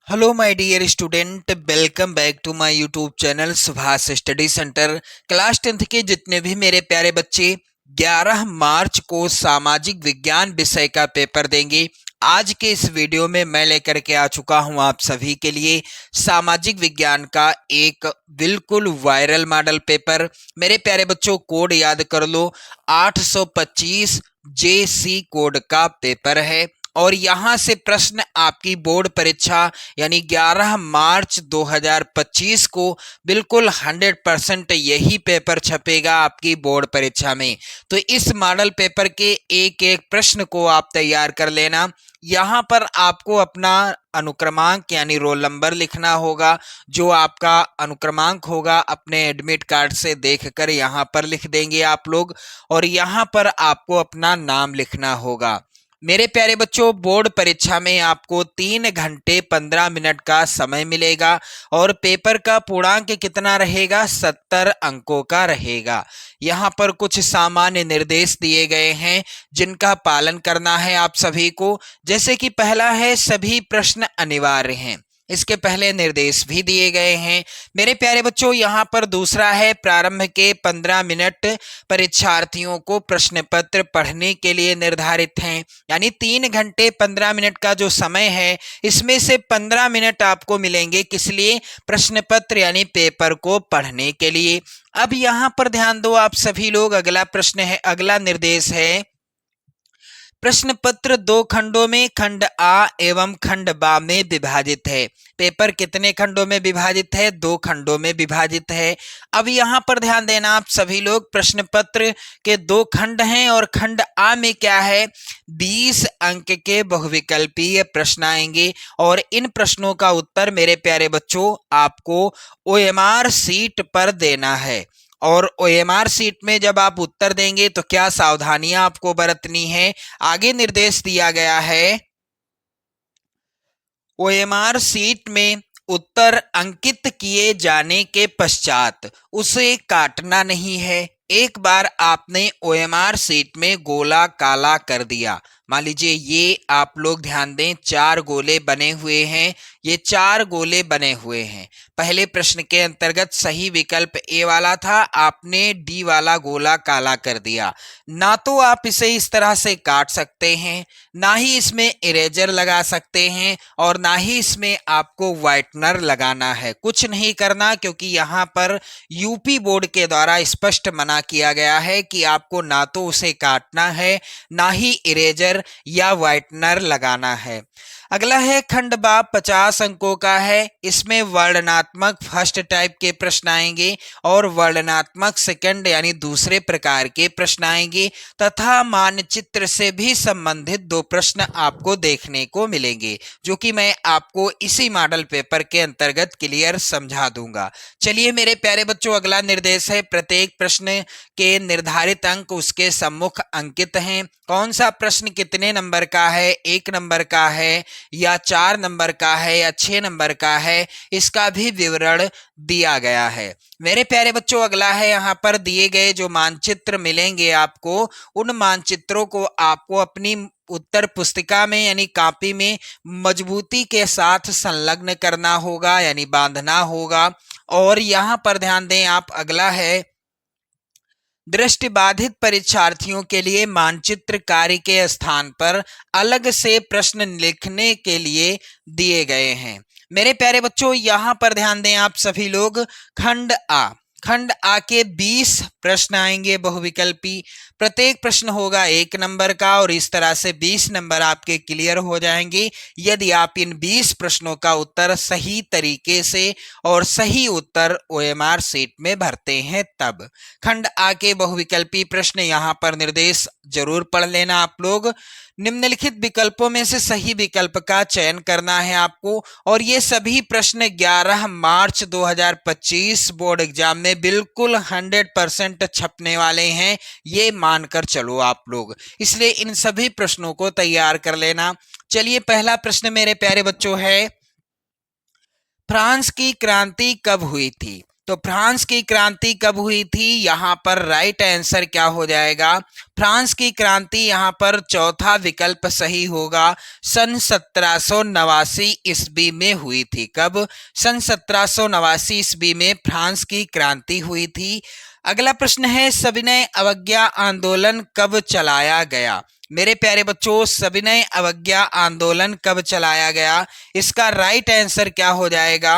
Hello my dear student, welcome back to my YouTube channel Subhash study centre. Class 10th के जितने भी मेरे प्यारे बच्चे 11 मार्च को सामाजिक विज्ञान विषय का पेपर देंगे। आज के इस वीडियो में मैं लेकर के आ चुका हूं आप सभी के लिए सामाजिक विज्ञान का एक बिल्कुल वायरल मॉडल पेपर। मेरे प्यारे बच्चों, कोड याद कर लो, 825 JC कोड का पेपर है और यहां से प्रश्न आपकी बोर्ड परीक्षा यानी 11 मार्च 2025 को बिल्कुल 100% यही पेपर छपेगा आपकी बोर्ड परीक्षा में। तो इस मॉडल पेपर के एक एक प्रश्न को आप तैयार कर लेना। यहाँ पर आपको अपना अनुक्रमांक यानी रोल नंबर लिखना होगा। जो आपका अनुक्रमांक होगा अपने एडमिट कार्ड से देखकर यहाँ पर लिख देंगे आप लोग, और यहाँ पर आपको अपना नाम लिखना होगा। मेरे प्यारे बच्चों, बोर्ड परीक्षा में आपको 3 घंटे 15 मिनट का समय मिलेगा और पेपर का पूर्णांक कितना रहेगा? 70 अंकों का रहेगा। यहाँ पर कुछ सामान्य निर्देश दिए गए हैं जिनका पालन करना है आप सभी को। जैसे कि पहला है, सभी प्रश्न अनिवार्य हैं। इसके पहले निर्देश भी दिए गए हैं मेरे प्यारे बच्चों। यहाँ पर दूसरा है, प्रारंभ के 15 मिनट परीक्षार्थियों को प्रश्न पत्र पढ़ने के लिए निर्धारित हैं। यानी 3 घंटे 15 मिनट का जो समय है, इसमें से 15 मिनट आपको मिलेंगे किस लिए? प्रश्न पत्र यानी पेपर को पढ़ने के लिए। अब यहाँ पर ध्यान दो आप सभी लोग, अगला प्रश्न है, अगला निर्देश है, प्रश्न पत्र 2 खंडों में खंड आ एवं खंड बा में विभाजित है। पेपर कितने खंडों में विभाजित है? 2 खंडों में विभाजित है। अब यहाँ पर ध्यान देना आप सभी लोग, प्रश्न पत्र के 2 खंड हैं और खंड आ में क्या है? 20 अंक के बहुविकल्पीय प्रश्न आएंगे और इन प्रश्नों का उत्तर मेरे प्यारे बच्चों आपको OMR सीट पर देना है। और OMR सीट में जब आप उत्तर देंगे तो क्या सावधानियां आपको बरतनी है? आगे निर्देश दिया गया है, OMR सीट में उत्तर अंकित किए जाने के पश्चात उसे काटना नहीं है। एक बार आपने OMR सीट में गोला काला कर दिया, मान लीजिए ये आप लोग ध्यान दें, 4 गोले बने हुए हैं, ये 4 गोले बने हुए हैं। पहले प्रश्न के अंतर्गत सही विकल्प ए वाला था, आपने डी वाला गोला काला कर दिया। ना तो आप इसे इस तरह से काट सकते हैं, ना ही इसमें इरेजर लगा सकते हैं, और ना ही इसमें आपको व्हाइटनर लगाना है। कुछ नहीं करना, क्योंकि यहाँ पर यूपी बोर्ड के द्वारा स्पष्ट मना किया गया है कि आपको ना तो उसे काटना है, ना ही इरेजर या व्हाइटनर लगाना है। अगला है खंड बा, 50 अंकों का है। इसमें वर्णनात्मक फर्स्ट टाइप के प्रश्न आएंगे और वर्णनात्मक सेकंड यानी दूसरे प्रकार के प्रश्न आएंगे, तथा मानचित्र से भी संबंधित 2 प्रश्न आपको देखने को मिलेंगे, जो कि मैं आपको इसी मॉडल पेपर के अंतर्गत क्लियर समझा दूंगा। चलिए मेरे प्यारे बच्चों, अगला निर्देश है, प्रत्येक प्रश्न के निर्धारित अंक उसके सम्मुख अंकित हैं। कौन सा प्रश्न कितने नंबर का है? 1 नंबर का है या 4 नंबर का है या 6 नंबर का है, इसका भी विवरण दिया गया है। मेरे प्यारे बच्चों, अगला है, यहाँ पर दिए गए जो मानचित्र मिलेंगे आपको, उन मानचित्रों को आपको अपनी उत्तर पुस्तिका में यानी कॉपी में मजबूती के साथ संलग्न करना होगा यानी बांधना होगा। और यहाँ पर ध्यान दें आप, अगला है, दृष्टिबाधित परीक्षार्थियों के लिए मानचित्र कार्य के स्थान पर अलग से प्रश्न लिखने के लिए दिए गए हैं। मेरे प्यारे बच्चों, यहाँ पर ध्यान दें आप सभी लोग, खंड आ के 20 प्रश्न आएंगे बहुविकल्पी। प्रत्येक प्रश्न होगा 1 नंबर का और इस तरह से 20 नंबर आपके क्लियर हो जाएंगे यदि आप इन 20 प्रश्नों का उत्तर सही तरीके से और सही उत्तर OMR सीट में भरते हैं तब। खंड आ के बहुविकल्पी प्रश्न, यहाँ पर निर्देश जरूर पढ़ लेना आप लोग। निम्नलिखित विकल्पों में से सही विकल्प का चयन करना है आपको, और ये सभी प्रश्न 11 मार्च 2025 बोर्ड एग्जाम में बिल्कुल 100% छपने वाले हैं, ये मानकर चलो आप लोग। इसलिए इन सभी प्रश्नों को तैयार कर लेना। चलिए पहला प्रश्न मेरे प्यारे बच्चों है, फ्रांस की क्रांति कब हुई थी? तो फ्रांस की क्रांति कब हुई थी? यहाँ पर राइट आंसर क्या हो जाएगा? फ्रांस की क्रांति यहाँ पर चौथा विकल्प सही होगा, सन 1789 ईस्वी में हुई थी। कब? सन 1789 ईस्वी में फ्रांस की क्रांति हुई थी। अगला प्रश्न है, सविनय अवज्ञा आंदोलन कब चलाया गया? मेरे प्यारे बच्चों, सविनय अवज्ञा आंदोलन कब चलाया गया? इसका राइट आंसर क्या हो जाएगा?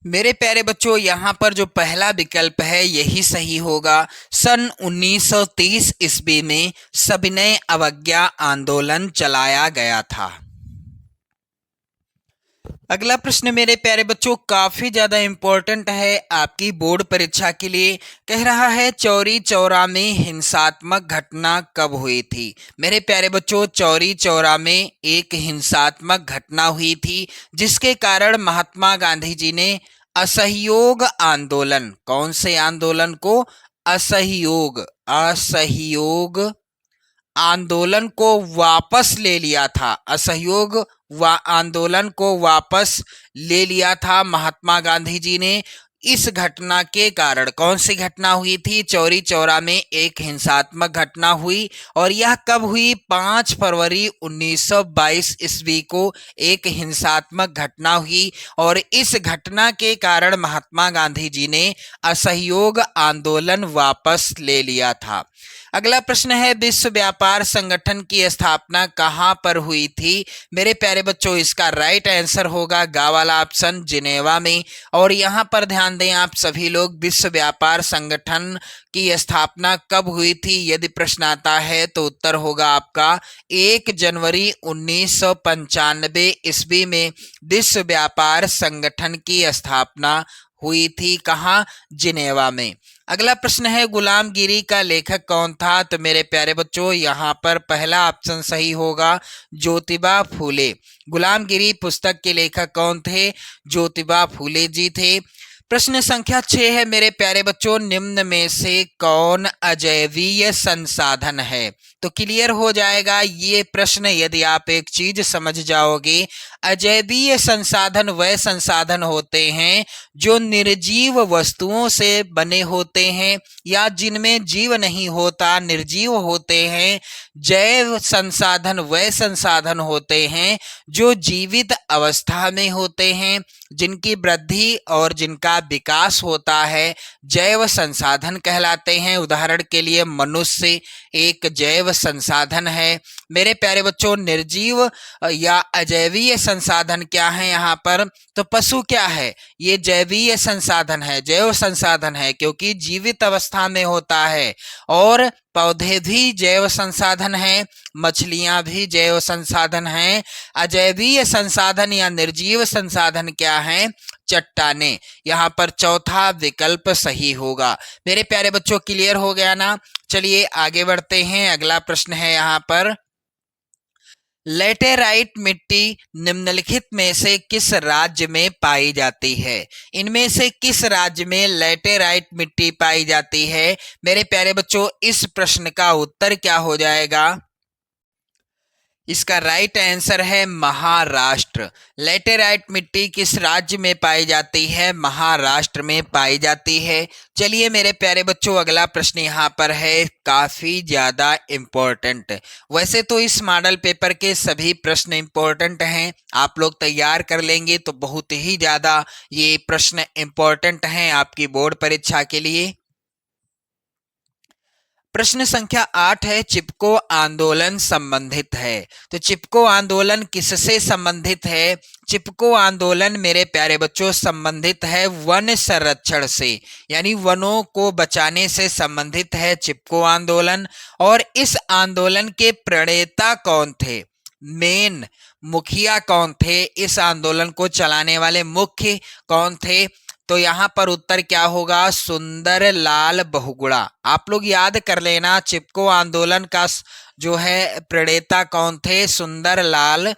मेरे प्यारे बच्चों, यहाँ पर जो पहला विकल्प है यही सही होगा। सन 1930 ईस्वी में सविनय अवज्ञा आंदोलन चलाया गया था। अगला प्रश्न मेरे प्यारे बच्चों काफी ज्यादा इंपॉर्टेंट है आपकी बोर्ड परीक्षा के लिए। कह रहा है चौरी चौरा में हिंसात्मक घटना कब हुई थी? मेरे प्यारे बच्चों, चौरी चौरा में एक हिंसात्मक घटना हुई थी जिसके कारण महात्मा गांधी जी ने असहयोग आंदोलन, कौन से आंदोलन को? असहयोग आंदोलन को वापस ले लिया था। असहयोग आंदोलन को वापस ले लिया था महात्मा गांधी जी ने। इस घटना के कारण, कौन सी घटना हुई थी? चौरी चौरा में एक हिंसात्मक घटना हुई और यह कब हुई? 5 फरवरी 1922 ईस्वी को एक हिंसात्मक घटना हुई और इस घटना के कारण महात्मा गांधी जी ने असहयोग आंदोलन वापस ले लिया था। अगला प्रश्न है, विश्व व्यापार संगठन की स्थापना कहां पर हुई थी? मेरे प्यारे बच्चों, इसका राइट आंसर होगा गा वाला ऑप्शन, जिनेवा में। और यहां पर ध्यान दें आप सभी लोग, विश्व व्यापार संगठन की स्थापना कब हुई थी? यदि प्रश्न आता है तो उत्तर होगा आपका 1 जनवरी 1995 ईस्वी में विश्व व्यापार संगठन की स्थापना हुई थी। कहाँ? जिनेवा में। अगला प्रश्न है, गुलामगिरी का लेखक कौन था? तो मेरे प्यारे बच्चों, यहाँ पर पहला ऑप्शन सही होगा, ज्योतिबा फूले। गुलामगिरी पुस्तक के लेखक कौन थे? ज्योतिबा फूले जी थे। प्रश्न संख्या 6 है मेरे प्यारे बच्चों, निम्न में से कौन अजैवीय संसाधन है? तो क्लियर हो जाएगा ये प्रश्न यदि आप एक चीज समझ जाओगे। अजैवीय संसाधन वह संसाधन होते हैं जो निर्जीव वस्तुओं से बने होते हैं या जिनमें जीव नहीं होता, निर्जीव होते हैं। जैव संसाधन वह संसाधन होते हैं जो जीवित अवस्था में होते हैं, जिनकी वृद्धि और जिनका विकास होता है, जैव संसाधन कहलाते हैं। उदाहरण के लिए मनुष्य एक जैव संसाधन है। मेरे प्यारे बच्चों, निर्जीव या अजैवीय संसाधन क्या है यहाँ पर? तो पशु क्या है? ये जैवीय संसाधन है, जैव संसाधन है क्योंकि जीवित अवस्था में होता है। और पौधे भी जैव संसाधन हैं, मछलियां भी जैव संसाधन हैं। अजैवीय संसाधन या निर्जीव संसाधन क्या हैं? चट्टाने। यहाँ पर चौथा विकल्प सही होगा। मेरे प्यारे बच्चों, क्लियर हो गया ना? चलिए आगे बढ़ते हैं। अगला प्रश्न है यहाँ पर, लेटेराइट मिट्टी निम्नलिखित में से किस राज्य में पाई जाती है? इनमें से किस राज्य में लेटेराइट मिट्टी पाई जाती है? मेरे प्यारे बच्चों, इस प्रश्न का उत्तर क्या हो जाएगा? इसका राइट आंसर है महाराष्ट्र। लेटेराइट मिट्टी किस राज्य में पाई जाती है? महाराष्ट्र में पाई जाती है। चलिए मेरे प्यारे बच्चों, अगला प्रश्न यहाँ पर है काफी ज्यादा इम्पोर्टेंट। वैसे तो इस मॉडल पेपर के सभी प्रश्न इम्पोर्टेंट हैं, आप लोग तैयार कर लेंगे तो बहुत ही ज्यादा ये प्रश्न इम्पोर्टेंट हैं आपकी बोर्ड परीक्षा के लिए। प्रश्न संख्या 8 है, चिपको आंदोलन संबंधित है। तो चिपको आंदोलन किससे संबंधित है? चिपको आंदोलन मेरे प्यारे बच्चों संबंधित है वन संरक्षण से, यानी वनों को बचाने से संबंधित है चिपको आंदोलन। और इस आंदोलन के प्रणेता कौन थे? मेन मुखिया कौन थे? इस आंदोलन को चलाने वाले मुख्य कौन थे? तो यहाँ पर उत्तर क्या होगा? सुंदरलाल बहुगुणा। आप लोग याद कर लेना, चिपको आंदोलन का जो है प्रणेता कौन थे? सुंदरलाल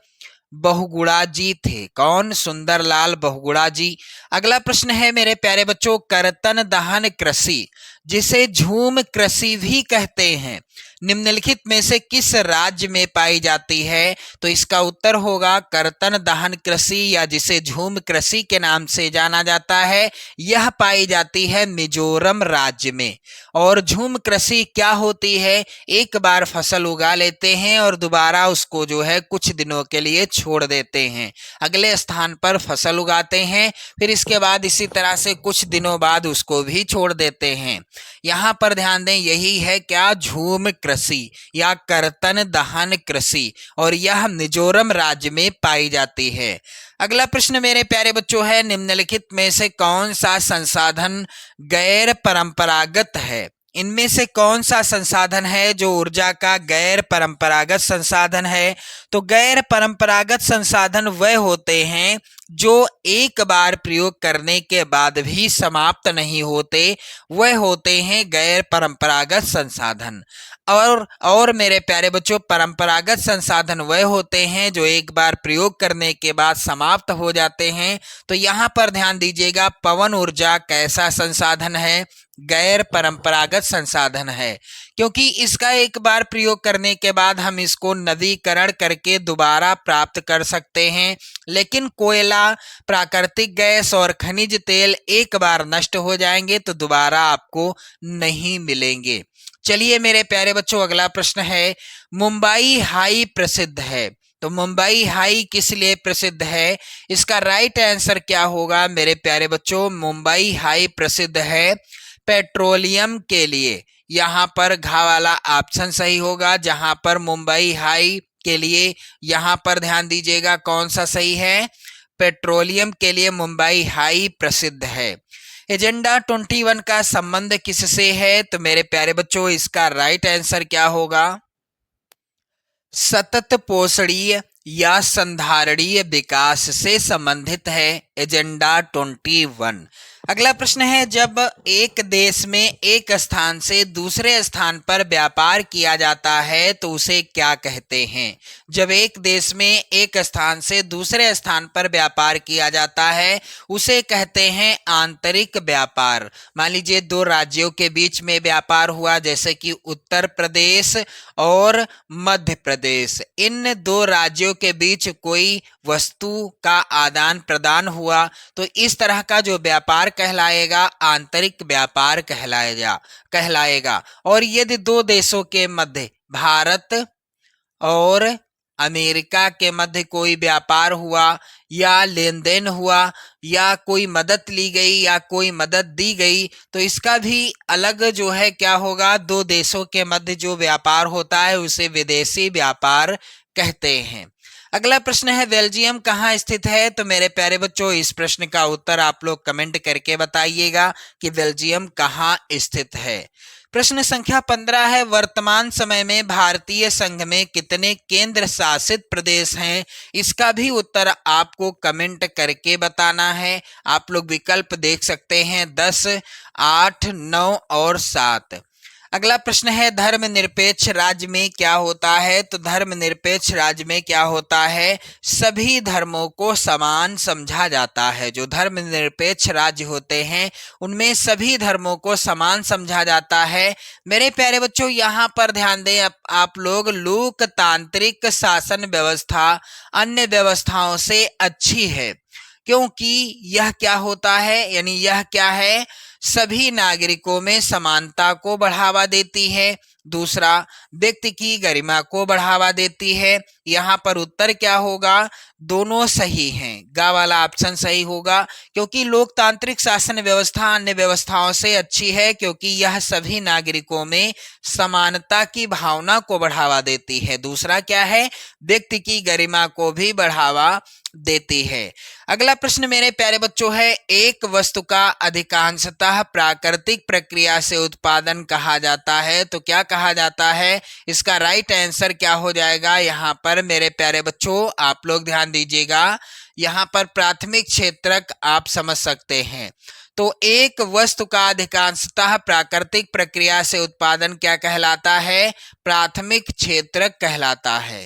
बहुगुणा जी थे। कौन? सुंदरलाल बहुगुणा जी। अगला प्रश्न है मेरे प्यारे बच्चों, करतन दहन कृषि जिसे झूम कृषि भी कहते हैं, निम्नलिखित में से किस राज्य में पाई जाती है? तो इसका उत्तर होगा कर्तन दहन कृषि, या जिसे झूम कृषि के नाम से जाना जाता है। यह पाई जाती है मिजोरम राज्य में। और झूम कृषि क्या होती है? एक बार फसल उगा लेते हैं और दोबारा उसको जो है कुछ दिनों के लिए छोड़ देते हैं, अगले स्थान पर फसल उगाते हैं, फिर इसके बाद इसी तरह से कुछ दिनों बाद उसको भी छोड़ देते हैं। यहाँ पर ध्यान दें, यही है क्या? झूम कृषि या कर्तन दहन कृषि, और यह मिजोरम राज्य में पाई जाती है। अगला प्रश्न मेरे प्यारे बच्चों है, निम्नलिखित में से कौन सा संसाधन गैर परंपरागत है? इनमें से कौन सा संसाधन है जो ऊर्जा का गैर परंपरागत संसाधन है? तो गैर परंपरागत संसाधन वह होते हैं जो एक बार प्रयोग करने के बाद भी समाप्त नहीं होते, वह होते हैं गैर परंपरागत संसाधन। और मेरे प्यारे बच्चों, परंपरागत संसाधन वह होते हैं जो एक बार प्रयोग करने के बाद समाप्त हो जाते हैं। तो यहाँ पर ध्यान दीजिएगा, पवन ऊर्जा कैसा संसाधन है? गैर परंपरागत संसाधन है, क्योंकि इसका एक बार प्रयोग करने के बाद हम इसको नवीकरण करके दोबारा प्राप्त कर सकते हैं। लेकिन कोयला, प्राकृतिक गैस और खनिज तेल एक बार नष्ट हो जाएंगे तो दोबारा आपको नहीं मिलेंगे। चलिए मेरे प्यारे बच्चों, अगला प्रश्न है, मुंबई हाई प्रसिद्ध है। तो मुंबई हाई किस लिए प्रसिद्ध है? इसका राइट आंसर क्या होगा मेरे प्यारे बच्चों? मुंबई हाई प्रसिद्ध है पेट्रोलियम के लिए। यहाँ पर घा वाला ऑप्शन सही होगा, जहां पर मुंबई हाई के लिए, यहाँ पर ध्यान दीजिएगा कौन सा सही है? पेट्रोलियम के लिए मुंबई हाई प्रसिद्ध है। एजेंडा 21 का संबंध किससे है? तो मेरे प्यारे बच्चों, इसका राइट आंसर क्या होगा? सतत पोषणीय या संधारणीय विकास से संबंधित है एजेंडा 21। अगला प्रश्न है, जब एक देश में एक स्थान से दूसरे स्थान पर व्यापार किया जाता है तो उसे क्या कहते हैं? जब एक देश में एक स्थान से दूसरे स्थान पर व्यापार किया जाता है उसे कहते हैं आंतरिक व्यापार। मान लीजिए दो राज्यों के बीच में व्यापार हुआ, जैसे कि उत्तर प्रदेश और मध्य प्रदेश। इन दो राज्यों के बीच कोई वस्तु का आदान प्रदान हुआ तो इस तरह का जो व्यापार कहलाएगा आंतरिक व्यापार कहलाएगा। और यदि दो देशों के मध्य, भारत और अमेरिका के मध्य कोई व्यापार हुआ या लेन देन हुआ या कोई मदद ली गई या कोई मदद दी गई, तो इसका भी अलग जो है क्या होगा? दो देशों के मध्य जो व्यापार होता है उसे विदेशी व्यापार कहते हैं। अगला प्रश्न है, बेल्जियम कहाँ स्थित है? तो मेरे प्यारे बच्चों, इस प्रश्न का उत्तर आप लोग कमेंट करके बताइएगा कि बेल्जियम कहाँ स्थित है। प्रश्न संख्या 15 है, वर्तमान समय में भारतीय संघ में कितने केंद्र शासित प्रदेश हैं? इसका भी उत्तर आपको कमेंट करके बताना है। आप लोग विकल्प देख सकते हैं 10, 8, 9 और 7। अगला प्रश्न है, धर्मनिरपेक्ष राज्य में क्या होता है? तो धर्मनिरपेक्ष राज्य में क्या होता है? सभी धर्मों को समान समझा जाता है। जो धर्मनिरपेक्ष राज्य होते हैं उनमें सभी धर्मों को समान समझा जाता है। मेरे प्यारे बच्चों, यहाँ पर ध्यान दें, आप लोग, लोकतांत्रिक शासन व्यवस्था अन्य व्यवस्थाओं से अच्छी है, क्योंकि यह क्या होता है, यानी यह क्या है? सभी नागरिकों में समानता को बढ़ावा देती है। दूसरा, व्यक्ति की गरिमा को बढ़ावा देती है। यहाँ पर उत्तर क्या होगा? दोनों सही हैं, गा वाला ऑप्शन सही होगा, क्योंकि लोकतांत्रिक शासन व्यवस्था अन्य व्यवस्थाओं से अच्छी है क्योंकि यह सभी नागरिकों में समानता की भावना को बढ़ावा देती है। दूसरा क्या है? व्यक्ति की गरिमा को भी बढ़ावा देती है। अगला प्रश्न मेरे प्यारे बच्चों है, एक वस्तु का अधिकांशतः प्राकृतिक प्रक्रिया से उत्पादन कहा जाता है तो क्या कहा जाता है? इसका राइट आंसर क्या हो जाएगा? यहाँ पर मेरे प्यारे बच्चों आप लोग ध्यान दीजिएगा, यहाँ पर प्राथमिक क्षेत्रक आप समझ सकते हैं। तो एक वस्तु का अधिकांशतः प्राकृतिक प्रक्रिया से उत्पादन क्या कहलाता है? प्राथमिक क्षेत्रक कहलाता है।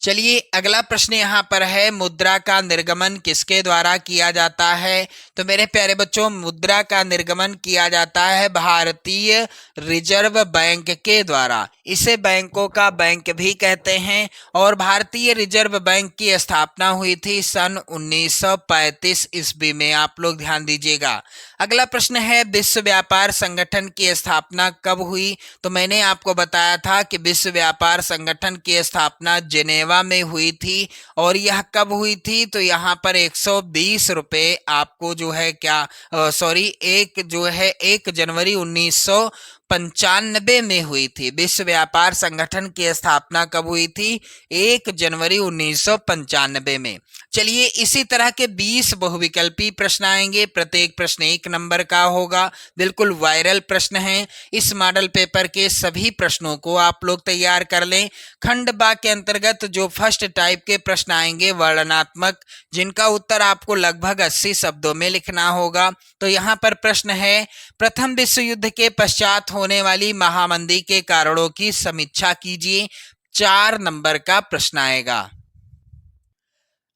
चलिए अगला प्रश्न यहाँ पर है, मुद्रा का निर्गमन किसके द्वारा किया जाता है? तो मेरे प्यारे बच्चों, मुद्रा का निर्गमन किया जाता है भारतीय रिजर्व बैंक के द्वारा। इसे बैंकों का बैंक भी कहते हैं और भारतीय रिजर्व बैंक की स्थापना हुई थी सन 1935 ईस्वी में। आप लोग ध्यान दीजिएगा। अगला प्रश्न है, विश्व व्यापार संगठन की स्थापना कब हुई? तो मैंने आपको बताया था कि विश्व व्यापार संगठन की स्थापना जिनेवा में हुई थी। और यह कब हुई थी? तो यहाँ पर 120 रुपये आपको जो है क्या सॉरी एक जो है 1 जनवरी 1995 में हुई थी। विश्व व्यापार संगठन की स्थापना कब हुई थी? 1 जनवरी 1995 में। चलिए इसी तरह के 20 बहुविकल्पी प्रश्न आएंगे। प्रत्येक प्रश्न 1 नंबर का होगा। बिल्कुल वायरल प्रश्न है। इस मॉडल पेपर के सभी प्रश्नों को आप लोग तैयार कर लें। खंड बा के अंतर्गत जो फर्स्ट टाइप के प्रश्न आएंगे वर्णनात्मक, जिनका उत्तर आपको लगभग 80 शब्दों में लिखना होगा। तो यहाँ पर प्रश्न है, प्रथम विश्व युद्ध के पश्चात होने वाली महामंदी के कारणों की समीक्षा कीजिए। 4 नंबर का प्रश्न आएगा।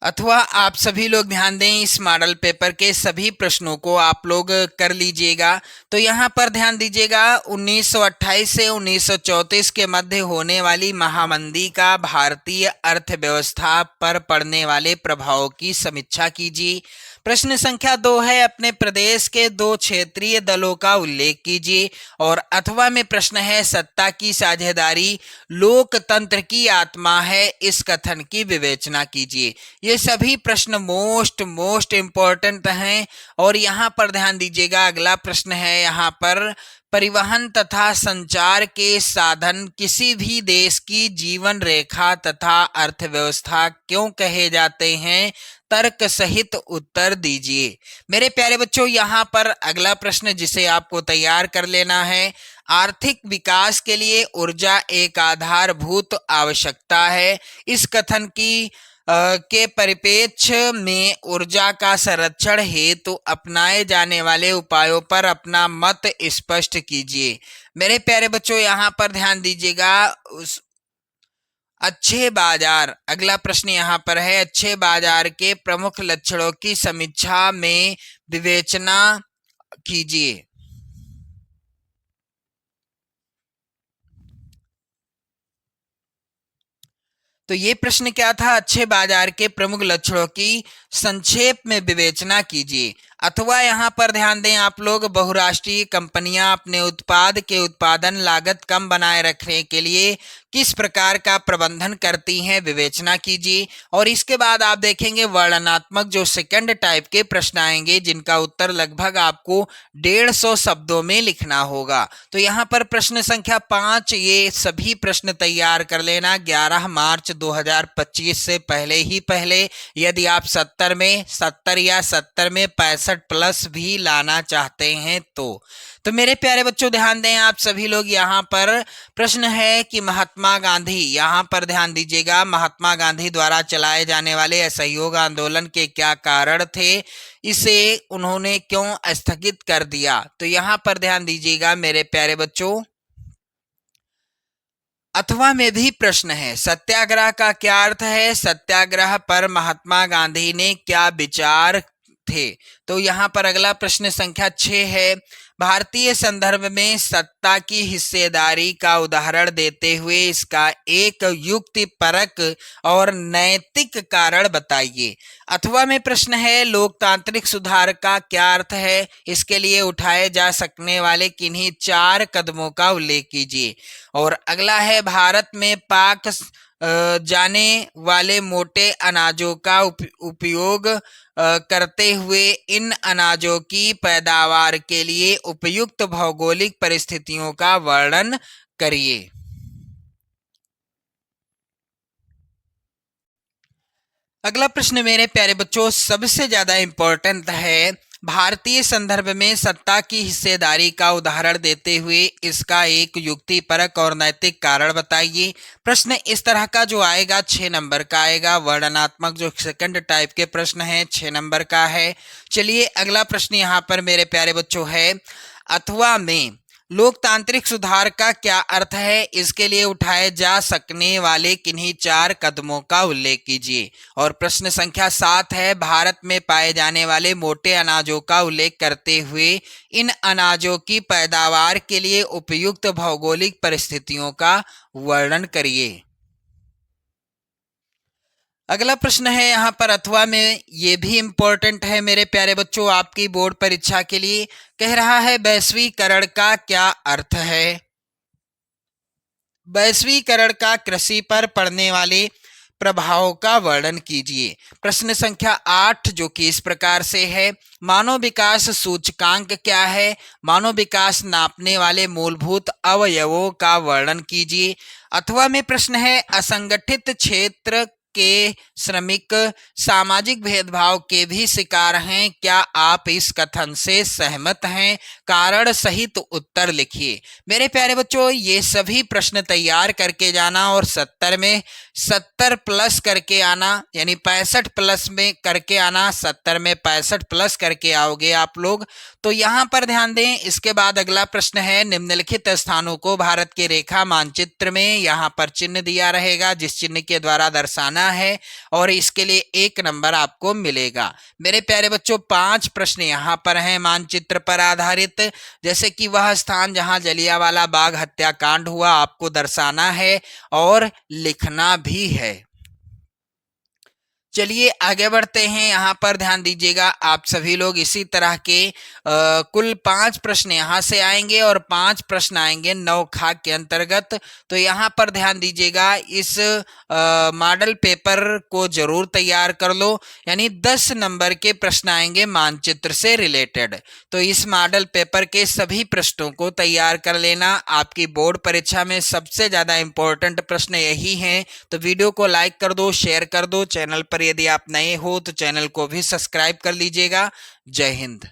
अथवा आप सभी लोग ध्यान दें, इस मॉडल पेपर के सभी प्रश्नों को आप लोग कर लीजिएगा। तो यहाँ पर ध्यान दीजिएगा, 1928 से 1934 के मध्य होने वाली महामंदी का भारतीय अर्थव्यवस्था पर पड़ने वाले प्रभावों की समीक्षा कीजिए। प्रश्न संख्या 2 है, अपने प्रदेश के 2 क्षेत्रीय दलों का उल्लेख कीजिए। और अथवा में प्रश्न है, सत्ता की साझेदारी लोकतंत्र की आत्मा है, इस कथन की विवेचना कीजिए। ये सभी प्रश्न मोस्ट इंपॉर्टेंट हैं। और यहाँ पर ध्यान दीजिएगा, अगला प्रश्न है यहाँ पर, परिवहन तथा संचार के साधन किसी भी देश की जीवन रेखा तथा अर्थव्यवस्था क्यों कहे जाते हैं? तर्क सहित उत्तर दीजिए। मेरे प्यारे बच्चों, यहाँ पर अगला प्रश्न जिसे आपको तैयार कर लेना है, आर्थिक विकास के लिए ऊर्जा एक आधारभूत आवश्यकता है, इस कथन की के परिप्रेक्ष्य में ऊर्जा का संरक्षण हेतु अपनाए जाने वाले उपायों पर अपना मत स्पष्ट कीजिए। मेरे प्यारे बच्चों, यहाँ पर ध्यान दीजिएगा, अच्छे बाजार, अगला प्रश्न यहाँ पर है, अच्छे बाजार के प्रमुख लक्षणों की समीक्षा में विवेचना कीजिए। तो ये प्रश्न क्या था? अच्छे बाजार के प्रमुख लक्षणों की संक्षेप में विवेचना कीजिए। अथवा यहाँ पर ध्यान दें आप लोग, बहुराष्ट्रीय कंपनियां अपने उत्पाद के उत्पादन लागत कम बनाए रखने के लिए किस प्रकार का प्रबंधन करती हैं, विवेचना कीजिए। और इसके बाद आप देखेंगे वर्णनात्मक जो सेकंड टाइप के प्रश्न आएंगे, जिनका उत्तर लगभग आपको 150 शब्दों में लिखना होगा। तो यहाँ पर प्रश्न संख्या 5, ये सभी प्रश्न तैयार कर लेना 11 मार्च 2025 से पहले यदि आप 70 में 70 या 70 में 65 प्लस भी लाना चाहते हैं तो मेरे प्यारे बच्चों ध्यान दें आप सभी लोग। यहाँ पर प्रश्न है कि महात्मा गांधी, यहाँ पर ध्यान दीजिएगा, महात्मा गांधी द्वारा चलाए जाने वाले असहयोग आंदोलन के क्या कारण थे, इसे उन्होंने क्यों स्थगित कर दिया? तो यहाँ पर ध्यान दीजिएगा मेरे प्यारे बच्चों, अथवा में भी प्रश्न है, सत्याग्रह का क्या अर्थ है? सत्याग्रह पर महात्मा गांधी ने क्या विचार थे? तो यहाँ पर अगला प्रश्न संख्या 6 है, भारतीय संदर्भ में सत्ता की हिस्सेदारी का उदाहरण देते हुए इसका एक युक्तिपरक और नैतिक कारण बताइए। अथवा में प्रश्न है, लोकतांत्रिक सुधार का क्या अर्थ है? इसके लिए उठाए जा सकने वाले किन्हीं 4 कदमों का उल्लेख कीजिए। और अगला है, भारत में पाक जाने वाले मोटे अनाजों का उपयोग करते हुए इन अनाजों की पैदावार के लिए उपयुक्त भौगोलिक परिस्थितियों का वर्णन करिए। अगला प्रश्न मेरे प्यारे बच्चों सबसे ज्यादा इंपॉर्टेंट है, भारतीय संदर्भ में सत्ता की हिस्सेदारी का उदाहरण देते हुए इसका एक युक्तिपरक और नैतिक कारण बताइए। प्रश्न इस तरह का जो आएगा 6 नंबर का आएगा। वर्णनात्मक जो सेकंड टाइप के प्रश्न है 6 नंबर का है। चलिए अगला प्रश्न यहाँ पर मेरे प्यारे बच्चों है, अथवा में लोकतांत्रिक सुधार का क्या अर्थ है, इसके लिए उठाए जा सकने वाले किन्हीं 4 कदमों का उल्लेख कीजिए। और प्रश्न संख्या 7 है, भारत में पाए जाने वाले मोटे अनाजों का उल्लेख करते हुए इन अनाजों की पैदावार के लिए उपयुक्त भौगोलिक परिस्थितियों का वर्णन करिए। अगला प्रश्न है यहाँ पर अथवा में, ये भी इंपॉर्टेंट है मेरे प्यारे बच्चों आपकी बोर्ड परीक्षा के लिए। कह रहा है वैश्वीकरण का क्या अर्थ है। वैश्वीकरण का कृषि पर पड़ने वाले प्रभाव का वर्णन कीजिए। प्रश्न संख्या 8 जो कि इस प्रकार से है, मानव विकास सूचकांक क्या है। मानव विकास नापने वाले मूलभूत अवयवों का वर्णन कीजिए। अथवा में प्रश्न है, असंगठित क्षेत्र के श्रमिक सामाजिक भेदभाव के भी शिकार हैं, क्या आप इस कथन से सहमत हैं। कारण सहित उत्तर लिखिए। मेरे प्यारे बच्चों ये सभी प्रश्न तैयार करके जाना और 70 में 70 प्लस करके आना, यानी 65 प्लस में करके आना, 70 में 65 प्लस करके आओगे आप लोग। तो यहाँ पर ध्यान दें। इसके बाद अगला प्रश्न है, निम्नलिखित स्थानों को भारत के रेखा मानचित्र में यहाँ पर चिन्ह दिया रहेगा, जिस चिन्ह के द्वारा दर्शाना है और इसके लिए 1 नंबर आपको मिलेगा। मेरे प्यारे बच्चों 5 प्रश्न यहाँ पर हैं मानचित्र पर आधारित, जैसे कि वह स्थान जहाँ जलियांवाला बाग हत्याकांड हुआ आपको दर्शाना है और लिखना भी है। चलिए आगे बढ़ते हैं। यहाँ पर ध्यान दीजिएगा आप सभी लोग, इसी तरह के कुल 5 प्रश्न यहाँ से आएंगे और 5 प्रश्न आएंगे 9 खाक के अंतर्गत। तो यहाँ पर ध्यान दीजिएगा, इस मॉडल पेपर को जरूर तैयार कर लो, यानी 10 नंबर के प्रश्न आएंगे मानचित्र से रिलेटेड। तो इस मॉडल पेपर के सभी प्रश्नों को तैयार कर लेना। आपकी बोर्ड परीक्षा में सबसे ज़्यादा इंपॉर्टेंट प्रश्न यही हैं। तो वीडियो को लाइक कर दो, शेयर कर दो। चैनल पर यदि आप नए हो तो चैनल को भी सब्सक्राइब कर लीजिएगा। जय हिंद।